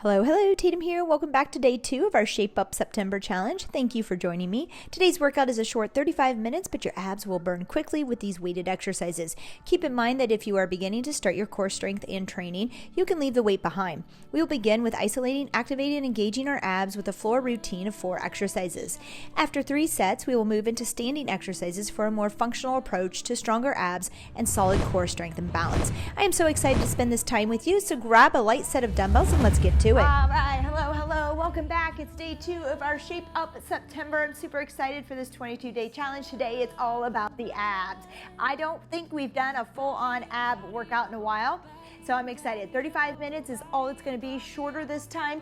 Hello, hello, Tatum here. Welcome back to day 2 of our Shape Up September challenge. Thank you for joining me. Today's workout is a short 35 minutes, but your abs will burn quickly with these weighted exercises. Keep in mind that if you are beginning to start your core strength and training, you can leave the weight behind. We will begin with isolating, activating, and engaging our abs with a floor routine of 4 exercises. After 3 sets, we will move into standing exercises for a more functional approach to stronger abs and solid core strength and balance. I am so excited to spend this time with you, so grab a light set of dumbbells and let's get to it. All right, hello, welcome back. It's day 2 of our Shape Up September. I'm super excited for this 22-day challenge. Today it's all about the abs. I don't think we've done a full-on ab workout in a while, so I'm excited. 35 minutes is all it's gonna be, shorter this time.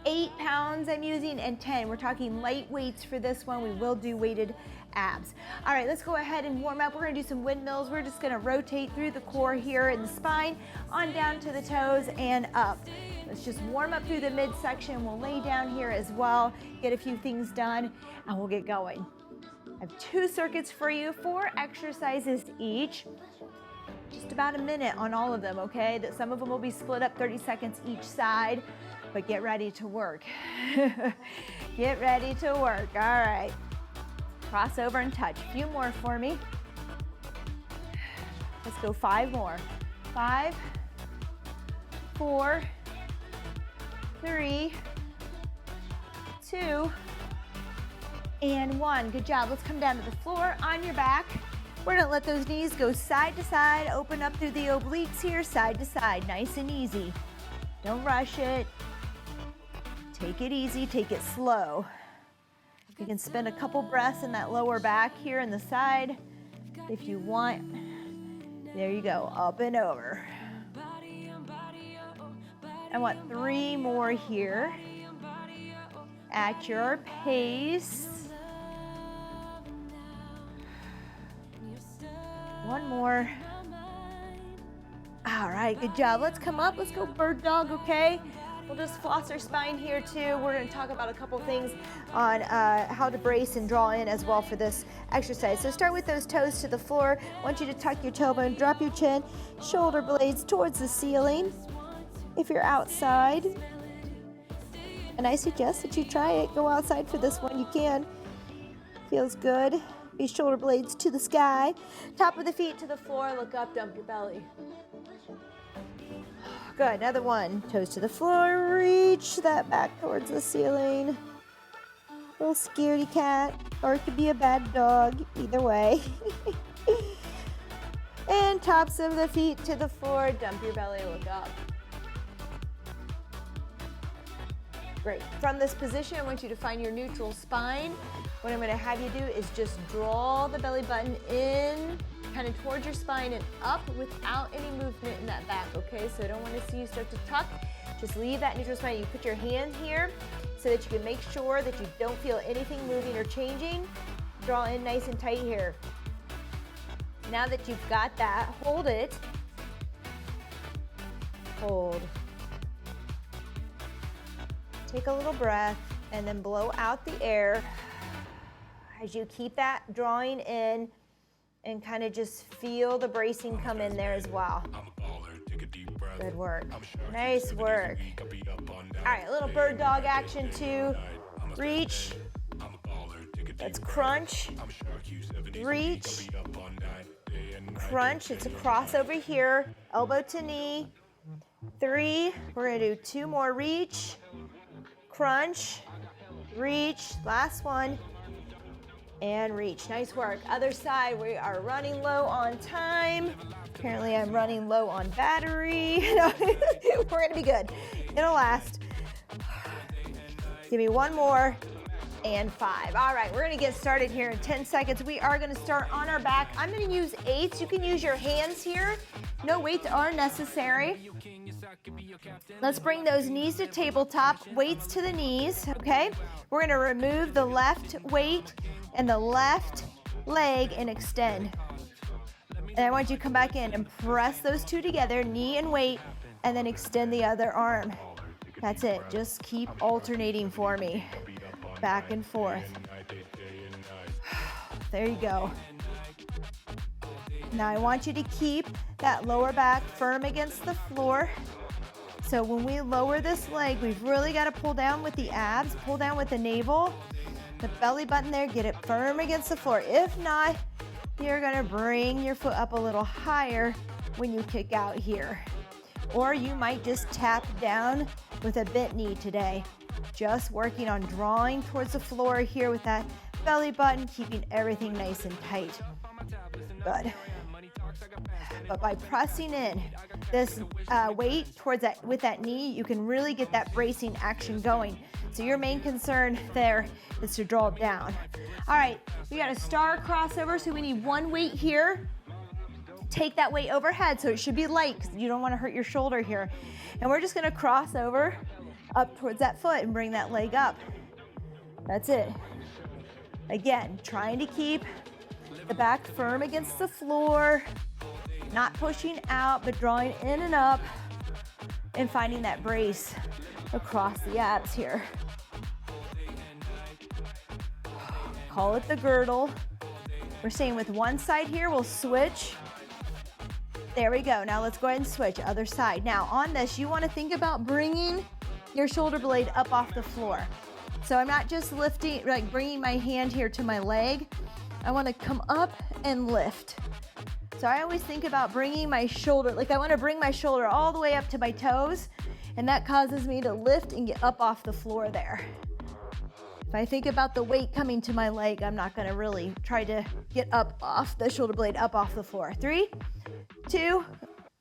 8 pounds I'm using and 10. We're talking light weights for this one. We will do weighted abs. All right, let's go ahead and warm up. We're gonna do some windmills. We're just gonna rotate through the core here in the spine, on down to the toes and up. Let's just warm up through the midsection. We'll lay down here as well, get a few things done, and we'll get going. I have 2 circuits for you, 4 exercises each. Just about a minute on all of them, okay? That some of them will be split up 30 seconds each side, but get ready to work. Get ready to work, all right. Cross over and touch. A few more for me. Let's go 5 more. 5, 4, 3, 2, and 1. Good job. Let's come down to the floor on your back. We're gonna let those knees go side to side, open up through the obliques here, side to side, nice and easy. Don't rush it. Take it easy, take it slow. You can spend a couple breaths in that lower back here in the side if you want. There you go, up and over. I want 3 more here at your pace. 1 more. All right, good job. Let's come up. Let's go bird dog, okay? We'll just floss our spine here too. We're going to talk about a couple things on how to brace and draw in as well for this exercise. So start with those toes to the floor. I want you to tuck your tailbone, drop your chin, shoulder blades towards the ceiling. If you're outside, and I suggest that you try it, go outside for this one, you can. Feels good. Be shoulder blades to the sky. Top of the feet to the floor, look up, dump your belly. Good, another one. Toes to the floor, reach that back towards the ceiling. Little scaredy cat, or it could be a bad dog, either way. And tops of the feet to the floor, dump your belly, look up. Great. From this position, I want you to find your neutral spine. What I'm going to have you do is just draw the belly button in, kind of towards your spine and up without any movement in that back, okay? So I don't want to see you start to tuck. Just leave that neutral spine. You put your hand here so that you can make sure that you don't feel anything moving or changing. Draw in nice and tight here. Now that you've got that, hold it. Hold. Take a little breath and then blow out the air as you keep that drawing in and kind of just feel the bracing come in there as well. Good work. Nice work. All right, a little bird dog action too. Reach. Let's crunch. Reach. Crunch. It's a crossover here. Elbow to knee. 3. We're going to do 2 more. Reach. Crunch, reach, last one, and reach. Nice work. Other side, we are running low on time. Apparently I'm running low on battery. We're gonna be good. It'll last. Give me 1 more, and 5. All right, we're gonna get started here in 10 seconds. We are gonna start on our back. I'm gonna use 8s. You can use your hands here. No weights are necessary. Let's bring those knees to tabletop, weights to the knees, okay? We're gonna remove the left weight and the left leg and extend. And I want you to come back in and press those 2 together, knee and weight, and then extend the other arm. That's it, just keep alternating for me, back and forth. There you go. Now I want you to keep that lower back firm against the floor. So when we lower this leg, we've really got to pull down with the abs, pull down with the navel, the belly button there, get it firm against the floor. If not, you're gonna bring your foot up a little higher when you kick out here. Or you might just tap down with a bent knee today. Just working on drawing towards the floor here with that belly button, keeping everything nice and tight. Good. But by pressing in this weight towards that with that knee, you can really get that bracing action going. So your main concern there is to draw down. All right, we got a star crossover, so we need one weight here. Take that weight overhead, so it should be light because you don't want to hurt your shoulder here. And we're just gonna cross over up towards that foot and bring that leg up. That's it. Again, trying to keep the back firm against the floor, not pushing out, but drawing in and up and finding that brace across the abs here. Call it the girdle. We're staying with one side here. We'll switch. There we go. Now let's go ahead and switch. Other side. Now on this, you want to think about bringing your shoulder blade up off the floor. So I'm not just lifting, like bringing my hand here to my leg. I want to come up and lift. So I always think about bringing my shoulder, like I want to bring my shoulder all the way up to my toes, and that causes me to lift and get up off the floor there. If I think about the weight coming to my leg, I'm not going to really try to get up off the shoulder blade, up off the floor. 3, 2,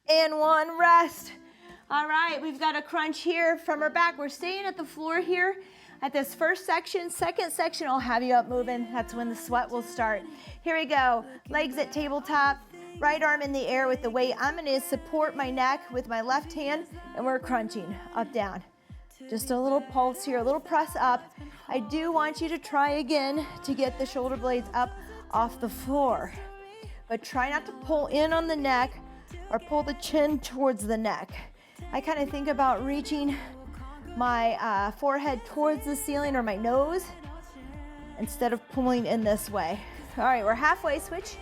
and 1, rest. All right, we've got a crunch here from our back. We're staying at the floor here at this first section. Second section, I'll have you up moving. That's when the sweat will start. Here we go. Legs at tabletop, right arm in the air with the weight. I'm gonna support my neck with my left hand, and we're crunching up, down. Just a little pulse here, a little press up. I do want you to try again to get the shoulder blades up off the floor, but try not to pull in on the neck or pull the chin towards the neck. I kind of think about reaching my forehead towards the ceiling or my nose instead of pulling in this way. All right, we're halfway. Switch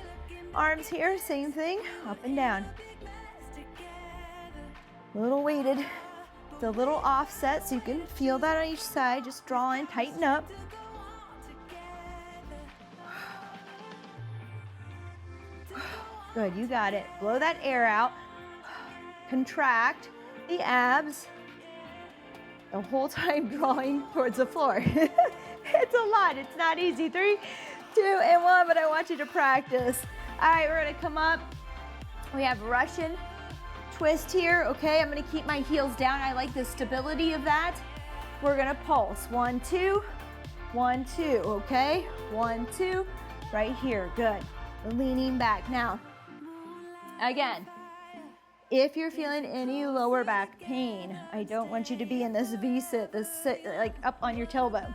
arms here, same thing, up and down. A little weighted. It's a little offset, so you can feel that on each side. Just draw in, tighten up. Good, you got it. Blow that air out. Contract the abs the whole time drawing towards the floor. It's a lot. It's not easy. 3, 2, and 1, but I want you to practice. All right, we're going to come up. We have Russian twist here, okay? I'm gonna keep my heels down. I like the stability of that. We're gonna pulse. 1, 2, 1, 2, okay? 1, 2, right here, good. Leaning back. Now, again, if you're feeling any lower back pain, I don't want you to be in this V-sit, this sit, like up on your tailbone.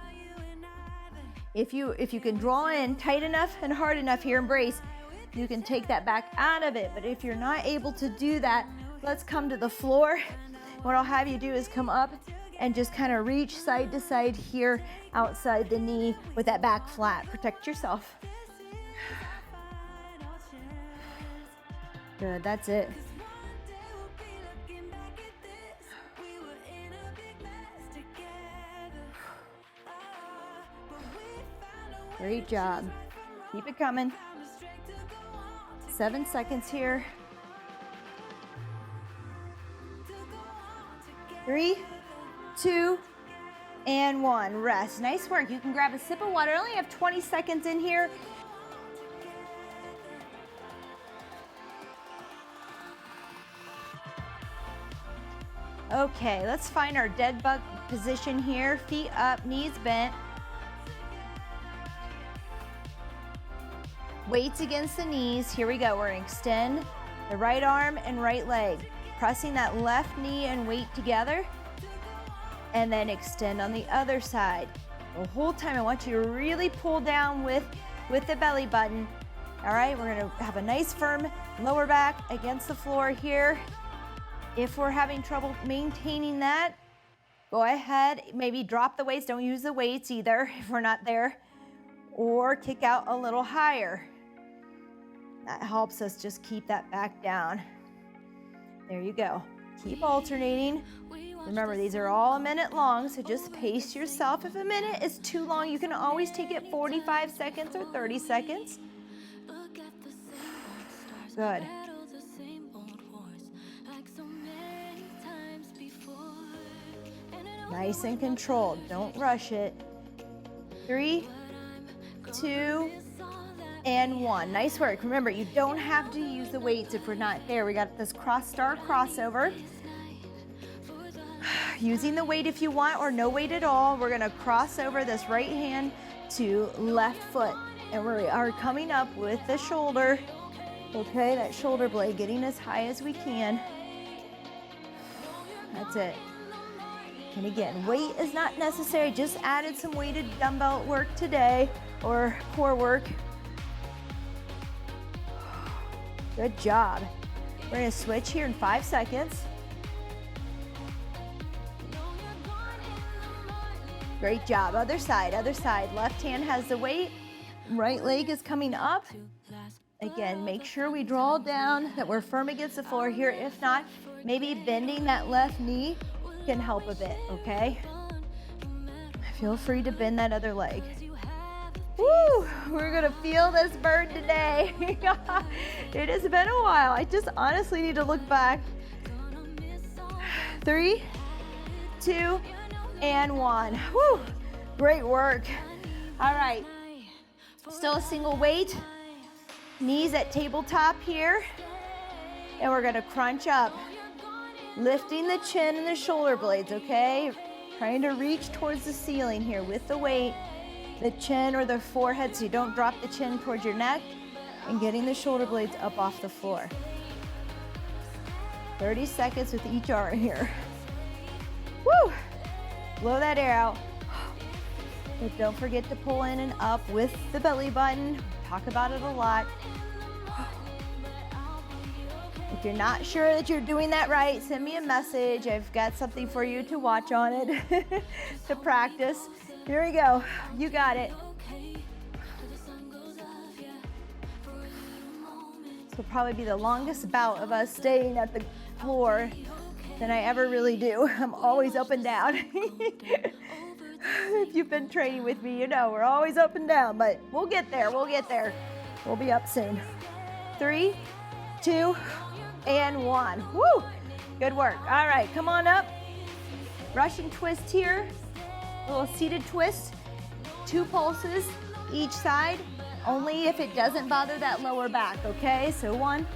If you can draw in tight enough and hard enough here, embrace, you can take that back out of it. But if you're not able to do that, let's come to the floor. What I'll have you do is come up and just kind of reach side to side here outside the knee with that back flat. Protect yourself. Good, that's it. Great job. Keep it coming. 7 seconds here. 3, 2, and 1. Rest. Nice work. You can grab a sip of water. I only have 20 seconds in here. Okay, let's find our dead bug position here. Feet up, knees bent. Weights against the knees. Here we go. We're going to extend the right arm and right leg. Pressing that left knee and weight together. And then extend on the other side. The whole time I want you to really pull down with the belly button. All right, we're going to have a nice firm lower back against the floor here. If we're having trouble maintaining that, go ahead, maybe drop the weights. Don't use the weights either if we're not there. Or kick out a little higher. That helps us just keep that back down. There you go. Keep alternating. Remember, these are all a minute long, so just pace yourself. If a minute is too long, you can always take it 45 seconds or 30 seconds. Good. Nice and controlled. Don't rush it. 3, 2, and 1. Nice work. Remember, you don't have to use the weights if we're not there. We got this cross-star crossover. Using the weight if you want or no weight at all, we're gonna cross over this right hand to left foot. And we are coming up with the shoulder, okay, that shoulder blade, getting as high as we can. That's it. And again, weight is not necessary, just added some weighted dumbbell work today, or core work. Good job. We're gonna switch here in 5 seconds. Great job. Other side, other side. Left hand has the weight. Right leg is coming up. Again, make sure we draw down, that we're firm against the floor here. If not, maybe bending that left knee can help a bit, okay? Feel free to bend that other leg. Woo! We're gonna feel this burn today. It has been a while. I just honestly need to look back. 3, 2, and 1. Woo! Great work. All right. Still a single weight. Knees at tabletop here. And we're gonna crunch up. Lifting the chin and the shoulder blades, okay? Trying to reach towards the ceiling here with the weight. The chin or the forehead so you don't drop the chin towards your neck. And getting the shoulder blades up off the floor. 30 seconds with each arm here. Woo! Blow that air out. But don't forget to pull in and up with the belly button. Talk about it a lot. If you're not sure that you're doing that right, send me a message. I've got something for you to watch on it to practice. Here we go. You got it. This will probably be the longest bout of us staying at the floor than I ever really do. I'm always up and down. If you've been training with me, you know we're always up and down, but we'll get there, we'll get there. We'll be up soon. 3, 2, and 1. Woo! Good work. All right, come on up. Russian twist here. A little seated twist. 2 pulses each side, only if it doesn't bother that lower back, okay? So 1,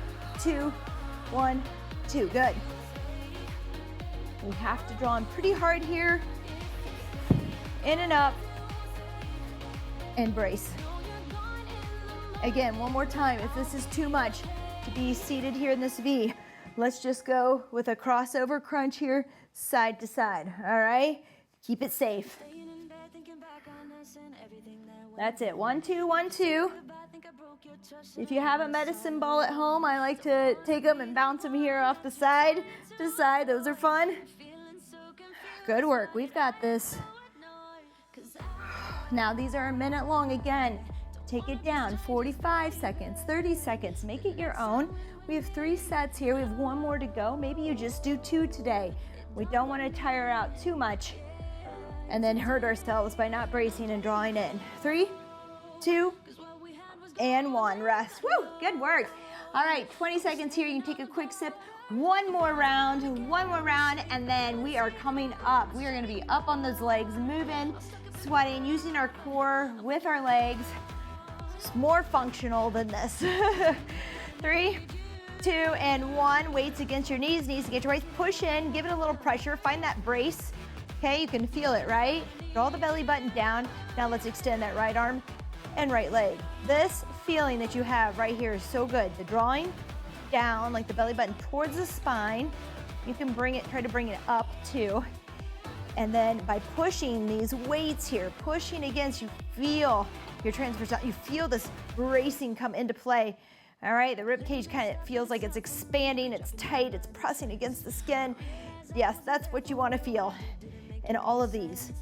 2, 1, 2. Good. We have to draw in pretty hard here. In and up. And brace. Again, one more time, if this is too much to be seated here in this V, let's just go with a crossover crunch here, side to side, all right? Keep it safe. That's it, 1, 2, 1, 2. If you have a medicine ball at home, I like to take them and bounce them here off the side to side. Those are fun. Good work, we've got this. Now these are a minute long again. Take it down, 45 seconds, 30 seconds, make it your own. We have 3 sets here, we have 1 more to go. Maybe you just do 2 today. We don't want to tire out too much and then hurt ourselves by not bracing and drawing in. 3, 2, and 1, rest. Woo, good work. All right, 20 seconds here, you can take a quick sip. One more round, and then we are coming up. We are gonna be up on those legs, moving, sweating, using our core with our legs. It's more functional than this. 3, 2, and 1. Weights against your knees against your waist. Push in, give it a little pressure, find that brace. Okay, you can feel it, right? Draw the belly button down. Now let's extend that right arm and right leg. This feeling that you have right here is so good. The drawing down, like the belly button towards the spine. You can bring it, try to bring it up too. And then by pushing these weights here, pushing against, you feel your transverse, you feel this bracing come into play. All right, the rib cage kind of feels like it's expanding, it's tight, it's pressing against the skin. Yes, that's what you want to feel in all of these.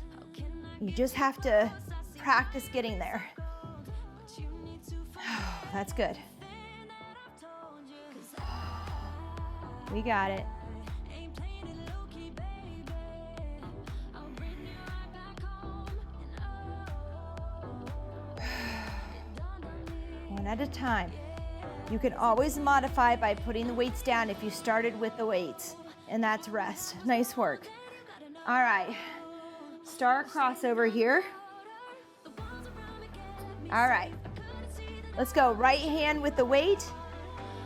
You just have to practice getting there. That's good. We got it. one at a time. You can always modify by putting the weights down if you started with the weights, and that's rest. Nice work. All right, start crossover here. All right, let's go. Right hand with the weight.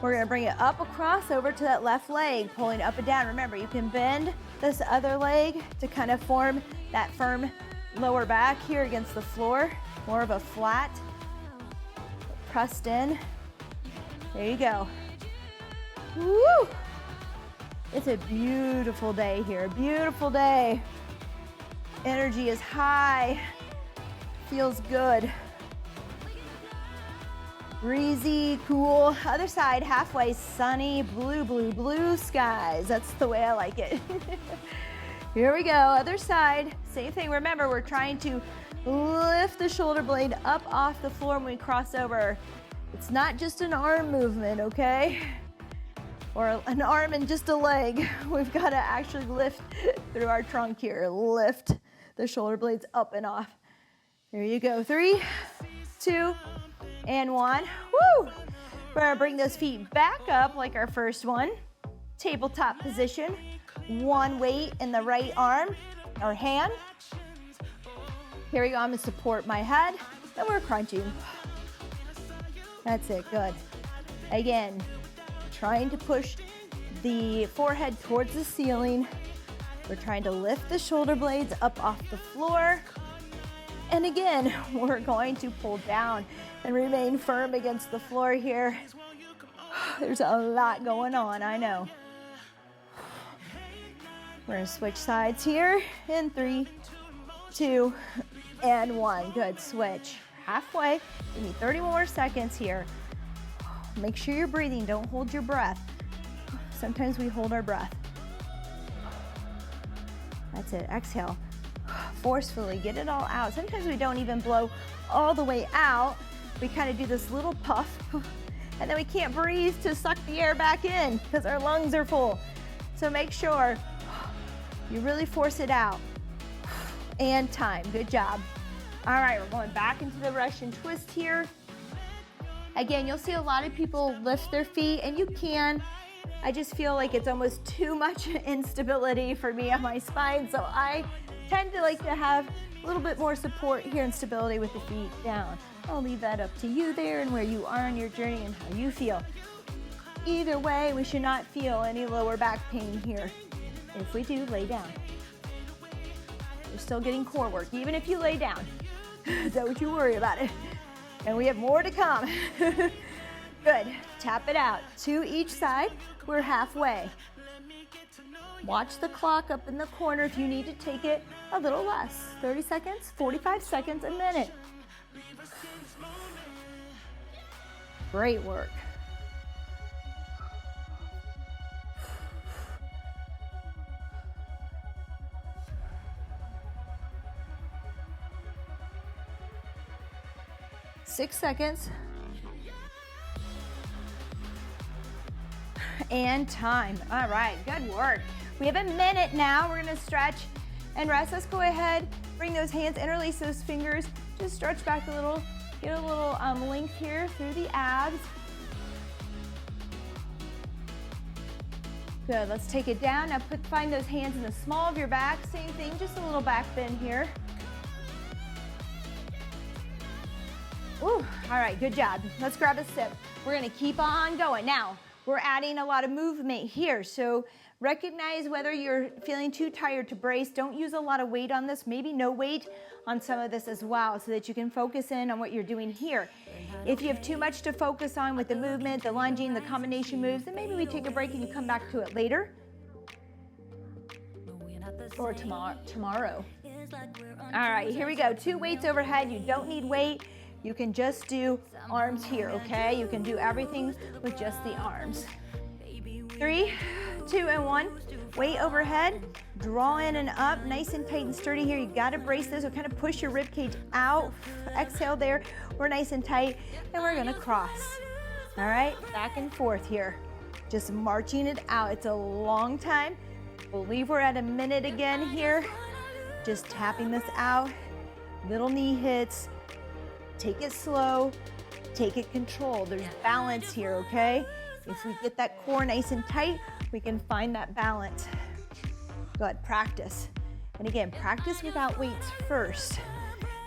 We're gonna bring it up across over to that left leg, pulling up and down. Remember, you can bend this other leg to kind of form that firm lower back here against the floor, more of a flat, pressed in. There you go. Woo! It's a beautiful day here, beautiful day. Energy is high, feels good. Breezy, cool. Other side, halfway sunny, blue, blue, blue skies. That's the way I like it. Here we go, other side. Same thing, remember, we're trying to lift the shoulder blade up off the floor when we cross over. It's not just an arm movement, okay? Or an arm and just a leg. We've got to actually lift through our trunk here. Lift the shoulder blades up and off. There you go. 3, 2, and 1. Woo! We're gonna bring those feet back up like our first one. Tabletop position. One weight in the right arm or hand. Here we go. I'm gonna support my head, and we're crunching. That's it. Good. Again, trying to push the forehead towards the ceiling. We're trying to lift the shoulder blades up off the floor. And again, we're going to pull down and remain firm against the floor here. There's a lot going on, I know. We're gonna switch sides here in 3, 2, and 1. Good, switch. Halfway, give me 30 more seconds here. Make sure you're breathing, don't hold your breath. Sometimes we hold our breath. That's it, exhale. Forcefully, get it all out. Sometimes we don't even blow all the way out. We kind of do this little puff, and then we can't breathe to suck the air back in because our lungs are full. So make sure you really force it out. And time, good job. All right, we're going back into the Russian twist here. Again, you'll see a lot of people lift their feet, and you can. I just feel like it's almost too much instability for me on my spine, so I tend to like to have a little bit more support here and stability with the feet down. I'll leave that up to you there and where you are on your journey and how you feel. Either way, we should not feel any lower back pain here. If we do, lay down. You're still getting core work, even if you lay down. Don't you worry about it. And we have more to come. Good, tap it out. 2 each side, we're halfway. Watch the clock up in the corner if you need to take it a little less. 30 seconds, 45 seconds, a minute. Great work. Six seconds. And time. All right, good work. We have a minute now. We're gonna stretch and rest. Let's go ahead, bring those hands, interlace those fingers, just stretch back a little, get a little length here through the abs. Good, let's take it down. Now find those hands in the small of your back. Same thing, just a little back bend here. Ooh, all right, good job. Let's grab a sip. We're gonna keep on going. Now, we're adding a lot of movement here, so recognize whether you're feeling too tired to brace. Don't use a lot of weight on this, maybe no weight on some of this as well, so that you can focus in on what you're doing here. If you have too much to focus on with the movement, the lunging, the combination moves, then maybe we take a break and you come back to it later. Or tomorrow. All right, here we go. 2 weights overhead. You don't need weight. You can just do arms here, okay? You can do everything with just the arms. 3, 2, and 1. Weight overhead. Draw in and up, nice and tight and sturdy here. You gotta brace this, so kind of push your rib cage out. Exhale there. We're nice and tight, and we're gonna cross. All right, back and forth here. Just marching it out. It's a long time. Believe we're at a minute again here. Just tapping this out. Little knee hits. Take it slow. Take it controlled. There's balance here, okay? If we get that core nice and tight, we can find that balance. Good, practice. And again, practice without weights first.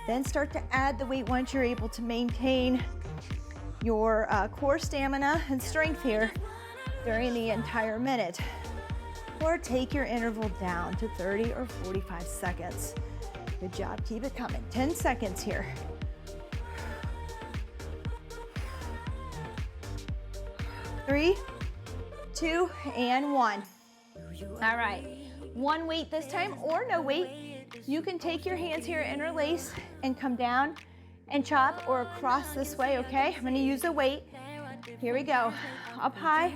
Then start to add the weight once you're able to maintain your core stamina and strength here during the entire minute. Or take your interval down to 30 or 45 seconds. Good job, keep it coming. 10 seconds here. 3, 2, and 1. All right, one weight this time or no weight. You can take your hands here, interlace, and come down and chop or across this way, okay? I'm gonna use a weight. Here we go. Up high,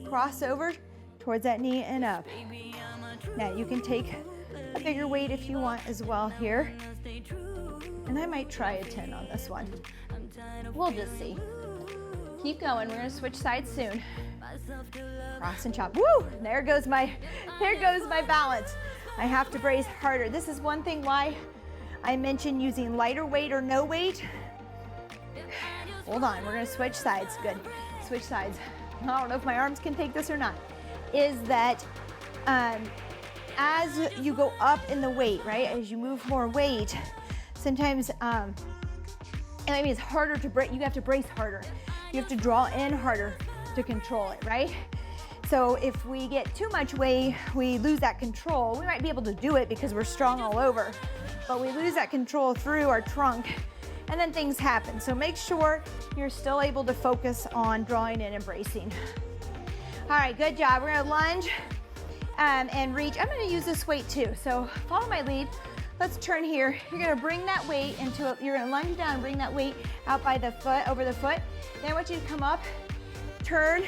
cross over towards that knee and up. Now you can take a bigger weight if you want as well here. And I might try a 10 on this one. We'll just see. Keep going, we're gonna switch sides soon. Cross and chop, woo! There goes my balance. I have to brace harder. This is one thing why I mentioned using lighter weight or no weight. Hold on, we're gonna switch sides, good. Switch sides. I don't know if my arms can take this or not. Is that as you go up in the weight, right? As you move more weight, sometimes it's harder to brace. You have to brace harder. You have to draw in harder to control it, right? So if we get too much weight, we lose that control. We might be able to do it because we're strong all over, but we lose that control through our trunk and then things happen. So make sure you're still able to focus on drawing in and bracing. All right, good job. We're gonna lunge and reach. I'm gonna use this weight too, so follow my lead. Let's turn here. You're gonna bring that weight you're gonna lunge down and bring that weight out by the foot, over the foot. Then I want you to come up, turn,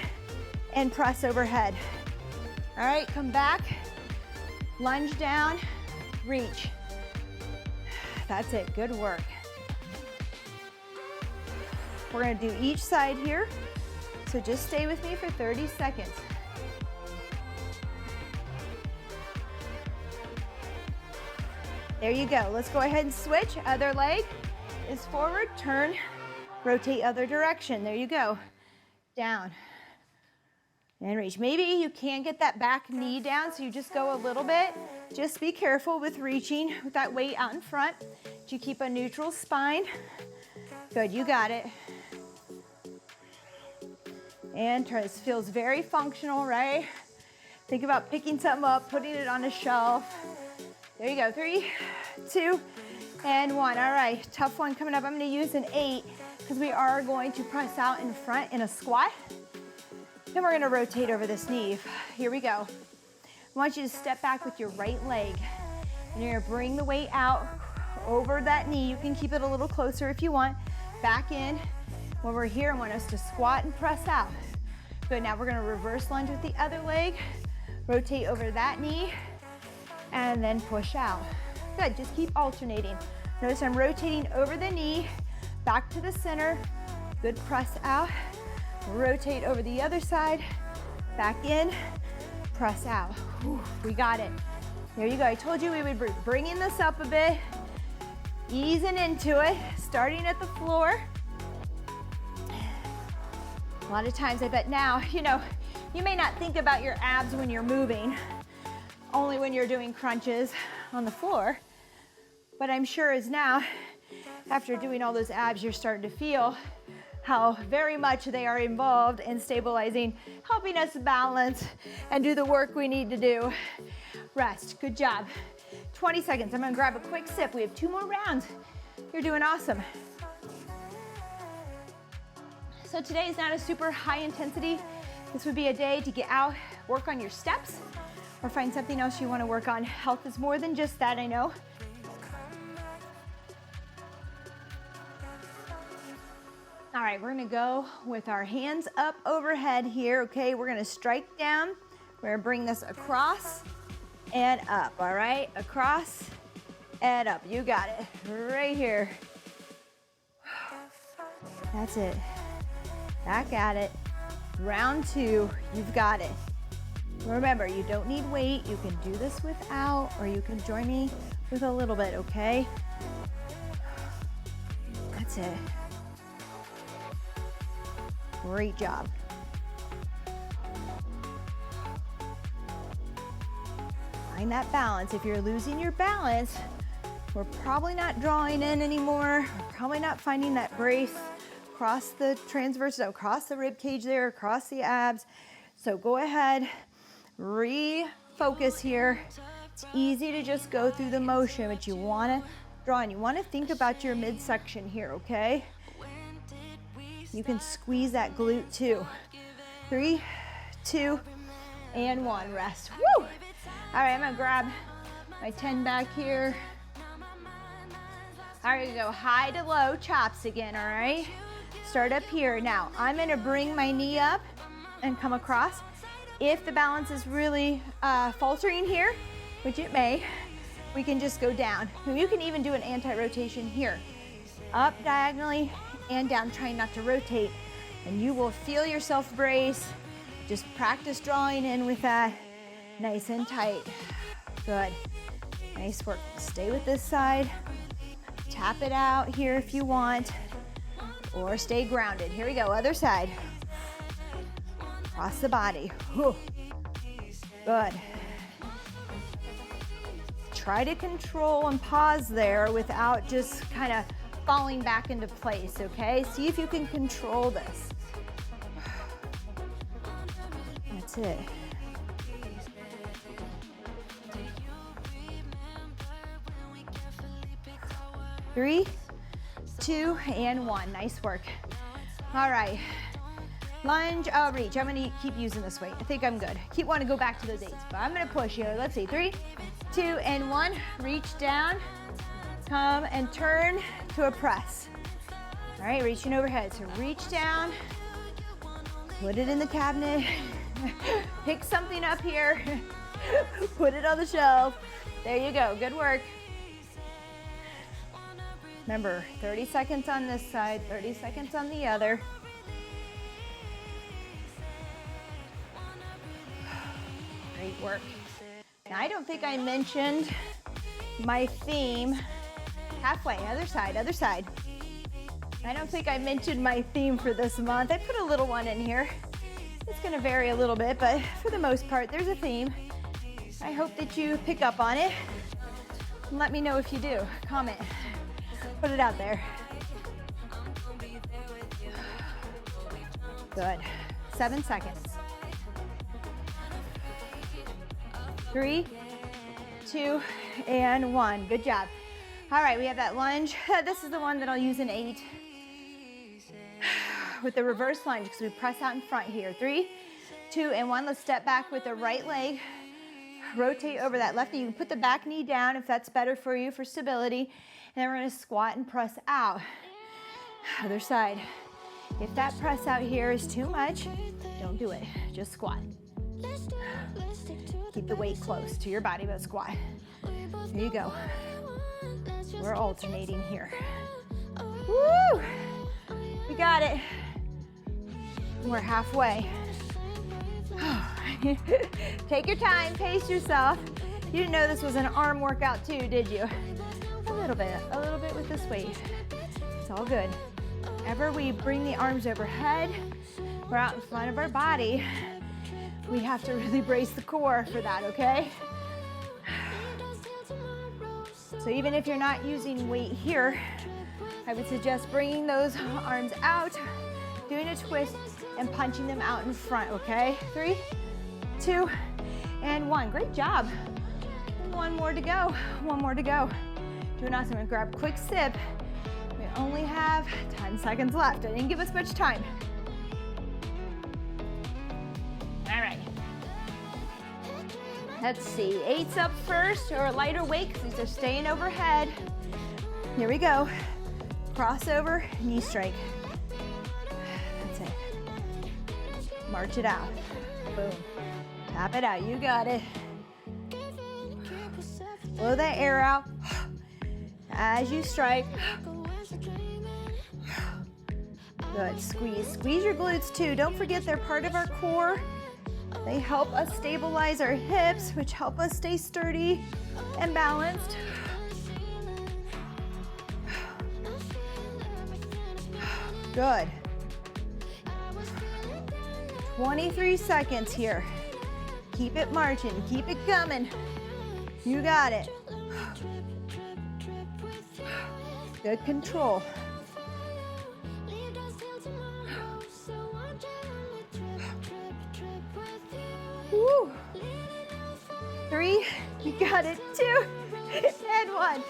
and press overhead. All right, come back, lunge down, reach. That's it, good work. We're gonna do each side here, so just stay with me for 30 seconds. There you go. Let's go ahead and switch. Other leg is forward, turn, rotate other direction. There you go. Down and reach. Maybe you can't get that back knee down, so you just go a little bit. Just be careful with reaching with that weight out in front. You keep a neutral spine. Good, you got it. And turn. This feels very functional, right? Think about picking something up, putting it on a shelf. There you go, 3, 2, and 1. All right, tough one coming up. I'm gonna use an 8 because we are going to press out in front in a squat. Then we're gonna rotate over this knee. Here we go. I want you to step back with your right leg. And you're gonna bring the weight out over that knee. You can keep it a little closer if you want. Back in. When we're here, I want us to squat and press out. Good, now we're gonna reverse lunge with the other leg. Rotate over that knee. And then push out. Good, just keep alternating. Notice I'm rotating over the knee, back to the center. Good, press out. Rotate over the other side, back in, press out. Whew, we got it. There you go. I told you we would be bringing this up a bit, easing into it, starting at the floor. A lot of times I bet now, you may not think about your abs when you're moving, only when you're doing crunches on the floor. But I'm sure as now, after doing all those abs, you're starting to feel how very much they are involved in stabilizing, helping us balance and do the work we need to do. Rest, good job. 20 seconds, I'm gonna grab a quick sip. We have 2 more rounds. You're doing awesome. So today is not a super high intensity. This would be a day to get out, work on your steps, or find something else you want to work on. Health is more than just that, I know. All right, we're gonna go with our hands up overhead here, okay? We're gonna strike down. We're gonna bring this across and up, all right? Across and up, you got it, right here. That's it. Back at it. Round 2, you've got it. Remember, you don't need weight. You can do this without, or you can join me with a little bit, okay? That's it. Great job. Find that balance. If you're losing your balance, we're probably not drawing in anymore. We're probably not finding that brace across the transverse, across the rib cage there, across the abs. So go ahead, refocus here. It's easy to just go through the motion, but you want to draw in. You want to think about your midsection here, okay? You can squeeze that glute too. 3, 2, and 1. Rest. Woo! All right, I'm gonna grab my 10 back here. All right, go high to low chops again, all right? Start up here. Now, I'm gonna bring my knee up and come across. If the balance is really faltering here, which it may, we can just go down. You can even do an anti-rotation here. Up diagonally and down, trying not to rotate, and you will feel yourself brace. Just practice drawing in with that. Nice and tight. Good. Nice work. Stay with this side. Tap it out here if you want, or stay grounded. Here we go, other side. Cross the body. Whew. Good. Try to control and pause there without just kind of falling back into place, okay? See if you can control this. That's it. 3, 2, and 1. Nice work. All right. Lunge, reach. I'm gonna keep using this weight. I think I'm good. Keep wanting to go back to those 8s, but I'm gonna push here. Let's see. 3, 2, and 1. Reach down. Come and turn to a press. All right, reaching overhead. So reach down. Put it in the cabinet. Pick something up here. Put it on the shelf. There you go. Good work. Remember, 30 seconds on this side, 30 seconds on the other. Great work. Now, I don't think I mentioned my theme. Halfway, other side, other side. I don't think I mentioned my theme for this month. I put a little one in here. It's gonna vary a little bit, but for the most part, there's a theme. I hope that you pick up on it. And let me know if you do. Comment. Put it out there. Good. 7 seconds. 3, 2, and 1. Good job. All right, we have that lunge. This is the one that I'll use in 8 with the reverse lunge because we press out in front here. 3, 2, and 1. Let's step back with the right leg. Rotate over that left knee. You can put the back knee down if that's better for you for stability. And then we're gonna squat and press out. Other side. If that press out here is too much, don't do it. Just squat. Keep the weight close to your body, but squat. Here you go. We're alternating here. Woo! We got it. We're halfway. Take your time, pace yourself. You didn't know this was an arm workout too, did you? A little bit with this weight. It's all good. Whenever we bring the arms overhead, we're out in front of our body. We have to really brace the core for that, okay? So even if you're not using weight here, I would suggest bringing those arms out, doing a twist, and punching them out in front, okay? 3, 2, and 1. Great job. One more to go. One more to go. Do an awesome. Grab a quick sip. We only have 10 seconds left. I didn't give us much time. All right. Let's see. 8s up first, or a lighter weight because these are staying overhead. Here we go. Crossover, knee strike. That's it. March it out. Boom. Tap it out. You got it. Blow that air out as you strike. Good. Squeeze. Squeeze your glutes too. Don't forget they're part of our core. They help us stabilize our hips, which help us stay sturdy and balanced. Good. 23 seconds here. Keep it marching, keep it coming. You got it. Good control. Woo. 3, you got it. 2, and 1. Oh,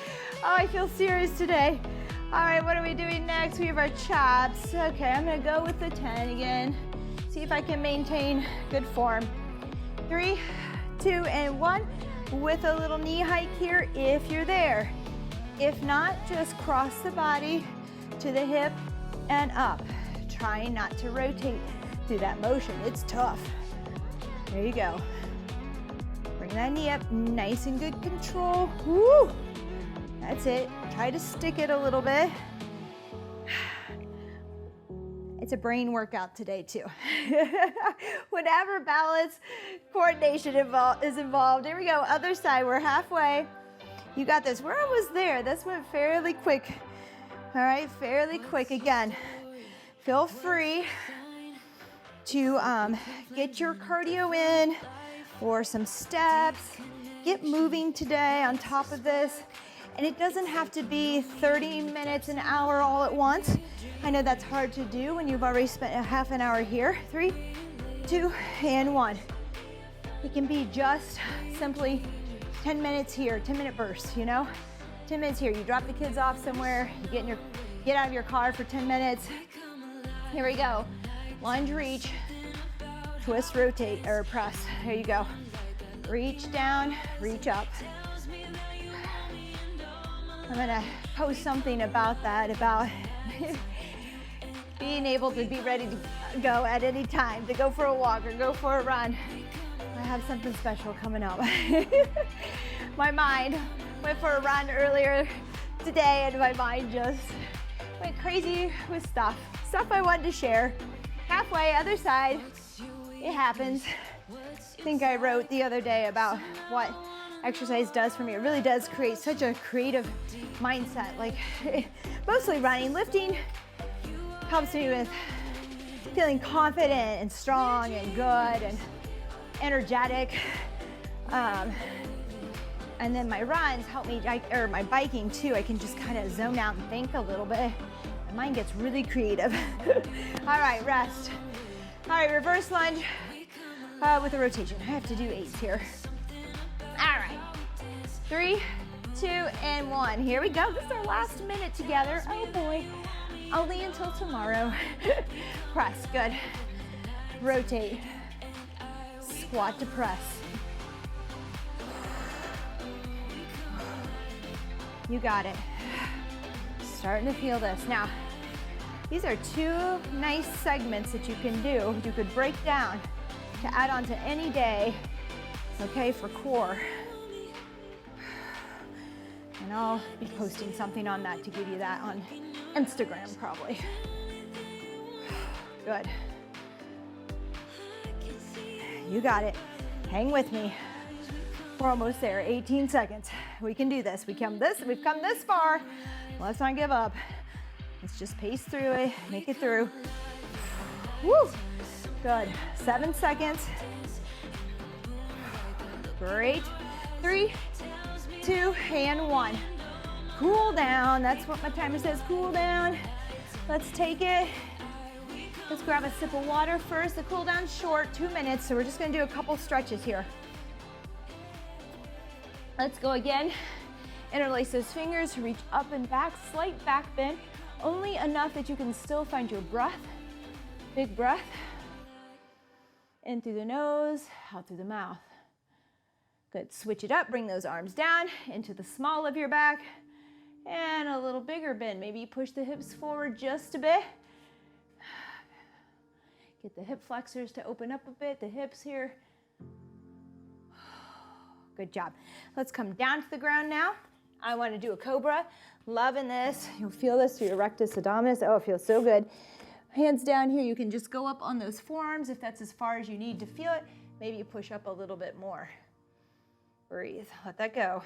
I feel serious today. All right, what are we doing next? We have our chops. Okay, I'm gonna go with the 10 again. See if I can maintain good form. 3, 2, and 1 with a little knee hike here if you're there. If not, just cross the body to the hip and up. Trying not to rotate through that motion. It's tough. There you go. Bring that knee up, nice and good control. Woo! That's it. Try to stick it a little bit. It's a brain workout today too. Whenever balance, coordination is involved. Here we go, other side, we're halfway. You got this. We're almost there. This went fairly quick. All right, fairly quick again. Feel free to get your cardio in or some steps. Get moving today on top of this. And it doesn't have to be 30 minutes, an hour all at once. I know that's hard to do when you've already spent a half an hour here. 3, 2, and 1. It can be just simply 10 minutes here, 10-minute bursts, you know? 10 minutes here, you drop the kids off somewhere, you get out of your car for 10 minutes. Here we go. Lunge, reach, twist, rotate, or press. There you go. Reach down, reach up. I'm gonna post something about that, about being able to be ready to go at any time, to go for a walk or go for a run. I have something special coming up. My mind went for a run earlier today and my mind just went crazy with stuff I wanted to share. Halfway, other side, it happens. I think I wrote the other day about what exercise does for me. It really does create such a creative mindset. Like mostly running, lifting helps me with feeling confident and strong and good and energetic. And then my runs help me, or my biking too. I can just kind of zone out and think a little bit. My mind gets really creative. All right, rest. All right, reverse lunge with a rotation. I have to do 8s here. All right, 3, 2, and 1. Here we go. This is our last minute together. Oh boy, only until tomorrow. Press, good. Rotate, squat to press. You got it. Starting to feel this. Now, these are 2 nice segments that you can do. You could break down to add on to any day, okay, for core. And I'll be posting something on that to give you that on Instagram probably. Good. You got it. Hang with me. We're almost there. 18 seconds. We can do this. We've come this far. Let's not give up. Let's just pace through it. Make it through. Woo! Good. 7 seconds. Great. 3, 2, and 1. Cool down. That's what my timer says. Cool down. Let's take it. Let's grab a sip of water first. The cool down's short, 2 minutes, so we're just gonna do a couple stretches here. Let's go again. Interlace those fingers, reach up and back, slight back bend, only enough that you can still find your breath. Big breath. In through the nose, out through the mouth. Good, switch it up, bring those arms down into the small of your back, and a little bigger bend. Maybe you push the hips forward just a bit. Get the hip flexors to open up a bit, the hips here. Good job. Let's come down to the ground now. I want to do a Cobra. Loving this. You'll feel this through your rectus abdominis. Oh, it feels so good. Hands down here. You can just go up on those forearms if that's as far as you need to feel it. Maybe you push up a little bit more. Breathe. Let that go.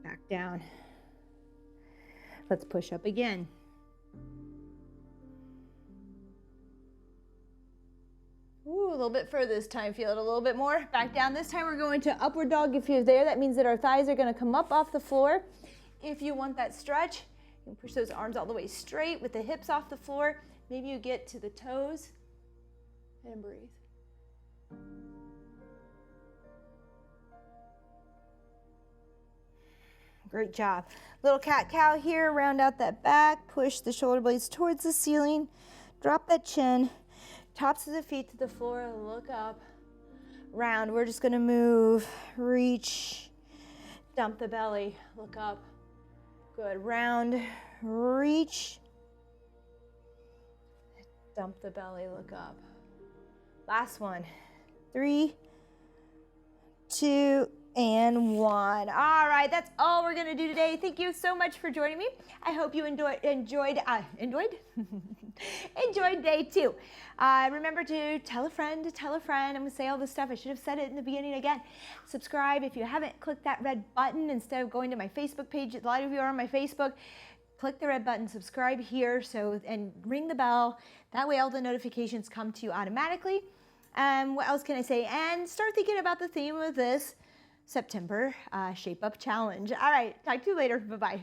Back down. Let's push up again. little bit further this time. Feel it a little bit more. Back down. This time we're going to upward dog. If you're there, that means that our thighs are going to come up off the floor. If you want that stretch, you can push those arms all the way straight with the hips off the floor. Maybe you get to the toes and breathe. Great job. Little cat-cow here. Round out that back. Push the shoulder blades towards the ceiling. Drop that chin. Tops of the feet to the floor. Look up. Round. We're just going to move. Reach. Dump the belly. Look up. Good. Round. Reach. Dump the belly. Look up. Last one. 3, 2, and 1. All right, that's all we're gonna do today. Thank you so much for joining me. I hope you enjoyed day 2. Remember to tell a friend. I'm gonna say all this stuff. I should have said it in the beginning again. Subscribe if you haven't. Click that red button instead of going to my Facebook page. A lot of you are on my Facebook. Click the red button, subscribe here, and ring the bell. That way all the notifications come to you automatically. What else can I say? And start thinking about the theme of this September Shape Up Challenge. All right, talk to you later. Bye-bye.